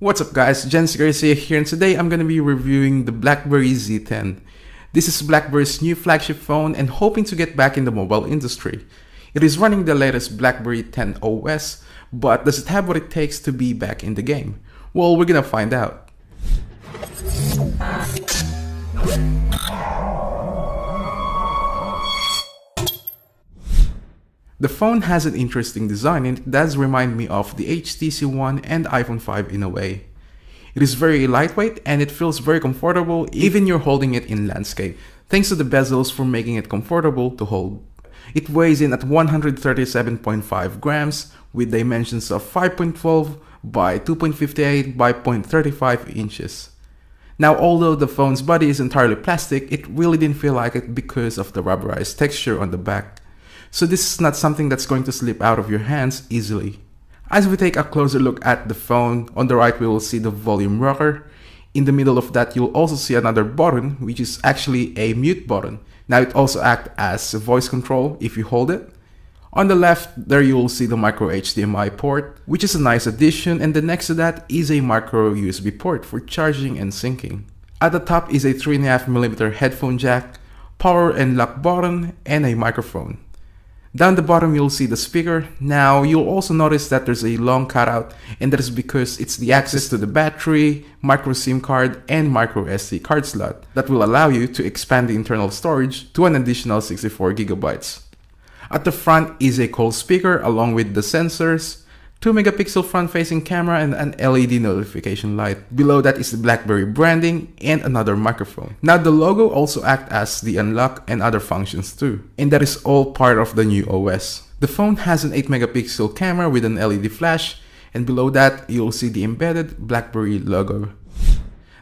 What's up guys, Jens Garcia here, and today I'm going to be reviewing the BlackBerry Z10. This is BlackBerry's new flagship phone and hoping to get back in the mobile industry. It is running the latest BlackBerry 10 OS, but does it have what it takes to be back in the game? Well, we're gonna find out. The phone has an interesting design and it does remind me of the HTC One and iPhone 5 in a way. It is very lightweight and it feels very comfortable even you're holding it in landscape, thanks to the bezels for making it comfortable to hold. It weighs in at 137.5 grams with dimensions of 5.12 by 2.58 by 0.35 inches. Now, although the phone's body is entirely plastic, it really didn't feel like it because of the rubberized texture on the back. So this is not something that's going to slip out of your hands easily. As we take a closer look at the phone, on the right we will see the volume rocker. In the middle of that you'll also see another button, which is actually a mute button. Now it also acts as voice control if you hold it. On the left there you will see the micro HDMI port, which is a nice addition, and the next to that is a micro USB port for charging and syncing. At the top is a 3.5mm headphone jack, power and lock button, and a microphone. Down the bottom you'll see the speaker. Now you'll also notice that there's a long cutout, and that is because it's the access to the battery, micro SIM card, and micro SD card slot that will allow you to expand the internal storage to an additional 64 gigabytes. At the front is a Cole speaker along with the sensors, 2-megapixel front-facing camera, and an LED notification light. Below that is the BlackBerry branding and another microphone. Now the logo also acts as the unlock and other functions too. And that is all part of the new OS. The phone has an 8-megapixel camera with an LED flash, and below that you'll see the embedded BlackBerry logo.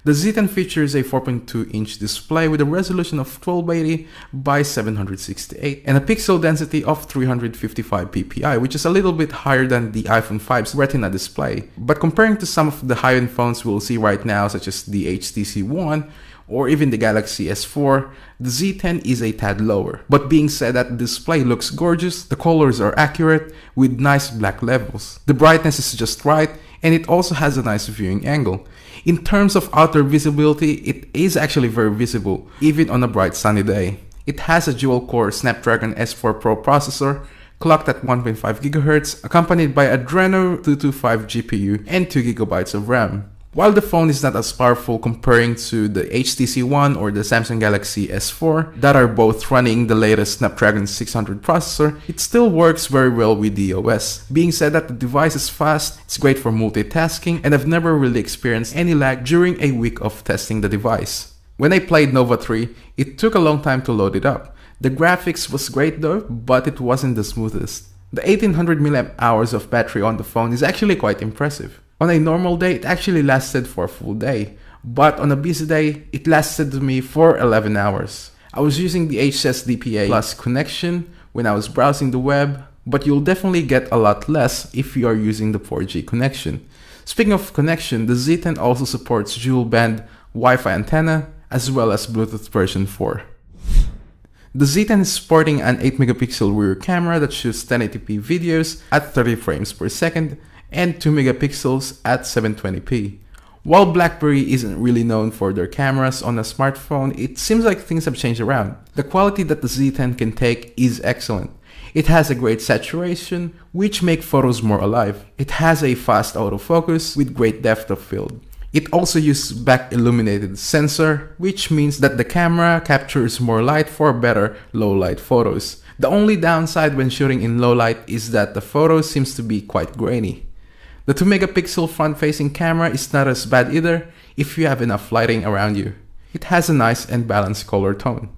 The Z10 features a 4.2-inch display with a resolution of 1280 by 768 and a pixel density of 355 ppi, which is a little bit higher than the iPhone 5's Retina display. But comparing to some of the high-end phones we'll see right now, such as the HTC One or even the Galaxy S4, the Z10 is a tad lower. But being said that, the display looks gorgeous, the colors are accurate with nice black levels. The brightness is just right, and it also has a nice viewing angle. In terms of outer visibility, it is actually very visible, even on a bright sunny day. It has a dual-core Snapdragon S4 Pro processor, clocked at 1.5 GHz, accompanied by Adreno 225 GPU and 2 GB of RAM. While the phone is not as powerful comparing to the HTC One or the Samsung Galaxy S4 that are both running the latest Snapdragon 600 processor, it still works very well with the OS. Being said that the device is fast, it's great for multitasking, and I've never really experienced any lag during a week of testing the device. When I played Nova 3, it took a long time to load it up. The graphics was great though, but it wasn't the smoothest. The 1800 mAh of battery on the phone is actually quite impressive. On a normal day, it actually lasted for a full day, but on a busy day, it lasted me for 11 hours. I was using the HSDPA Plus connection when I was browsing the web, but you'll definitely get a lot less if you are using the 4G connection. Speaking of connection, the Z10 also supports dual-band Wi-Fi antenna as well as Bluetooth version 4. The Z10 is sporting an 8-megapixel rear camera that shoots 1080p videos at 30 frames per second and 2 megapixels at 720p. While BlackBerry isn't really known for their cameras on a smartphone, it seems like things have changed around. The quality that the Z10 can take is excellent. It has a great saturation, which makes photos more alive. It has a fast autofocus with great depth of field. It also uses back illuminated sensor, which means that the camera captures more light for better low light photos. The only downside when shooting in low light is that the photo seems to be quite grainy. The 2-megapixel front-facing camera is not as bad either if you have enough lighting around you. It has a nice and balanced color tone.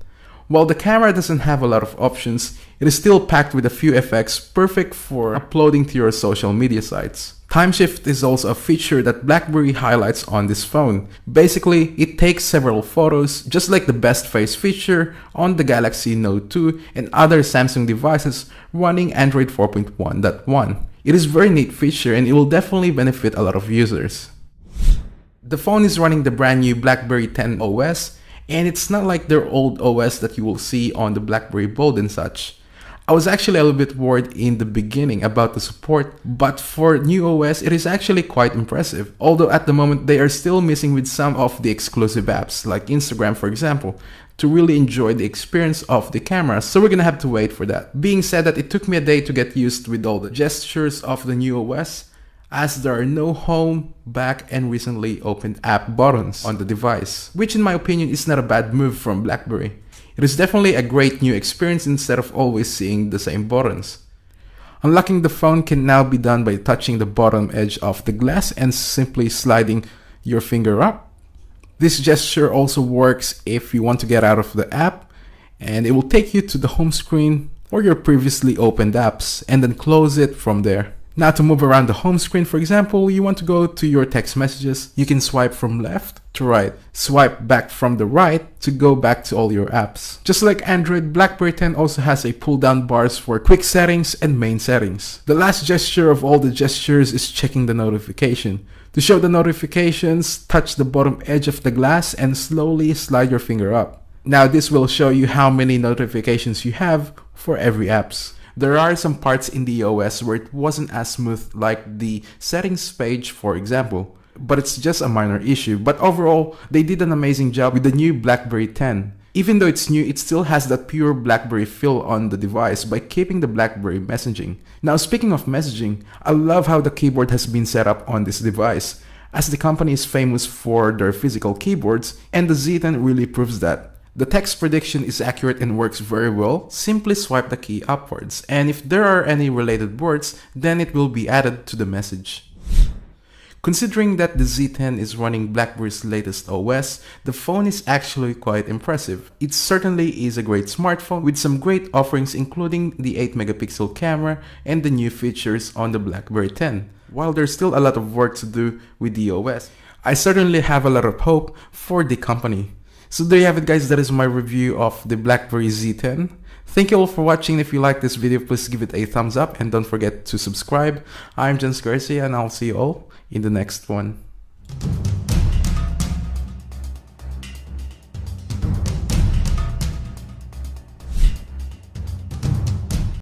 While the camera doesn't have a lot of options, it is still packed with a few effects perfect for uploading to your social media sites. Time shift is also a feature that BlackBerry highlights on this phone. Basically, it takes several photos, just like the best face feature on the Galaxy Note 2 and other Samsung devices running Android 4.1.1. It is a very neat feature and it will definitely benefit a lot of users. The phone is running the brand new BlackBerry 10 OS, and it's not like their old OS that you will see on the BlackBerry Bold and such. I was actually a little bit worried in the beginning about the support, but for new OS it is actually quite impressive. Although at the moment they are still missing with some of the exclusive apps like Instagram for example, to really enjoy the experience of the camera, so we're gonna have to wait for that. Being said that, it took me a day to get used with all the gestures of the new OS, as there are no home, back, and recently opened app buttons on the device, which in my opinion is not a bad move from BlackBerry. It is definitely a great new experience instead of always seeing the same buttons. Unlocking the phone can now be done by touching the bottom edge of the glass and simply sliding your finger up. This gesture also works if you want to get out of the app, and it will take you to the home screen or your previously opened apps and then close it from there. Now to move around the home screen, for example, you want to go to your text messages, you can swipe from left to right, swipe back from the right to go back to all your apps. Just like Android, BlackBerry 10 also has a pull down bars for quick settings and main settings. The last gesture of all the gestures is checking the notification. To show the notifications, touch the bottom edge of the glass and slowly slide your finger up. Now this will show you how many notifications you have for every apps. There are some parts in the OS where it wasn't as smooth, like the settings page for example, but it's just a minor issue. But overall, they did an amazing job with the new BlackBerry 10. Even though it's new, it still has that pure BlackBerry feel on the device by keeping the BlackBerry messaging. Now speaking of messaging, I love how the keyboard has been set up on this device, as the company is famous for their physical keyboards, and the Z10 really proves that. The text prediction is accurate and works very well. Simply swipe the key upwards, and if there are any related words, then it will be added to the message. Considering that the Z10 is running BlackBerry's latest OS, the phone is actually quite impressive. It certainly is a great smartphone with some great offerings, including the 8-megapixel camera and the new features on the BlackBerry 10. While there's still a lot of work to do with the OS, I certainly have a lot of hope for the company. So there you have it guys, that is my review of the BlackBerry Z10. Thank you all for watching. If you like this video, please give it a thumbs up and don't forget to subscribe. I'm Jens Garcia and I'll see you all in the next one.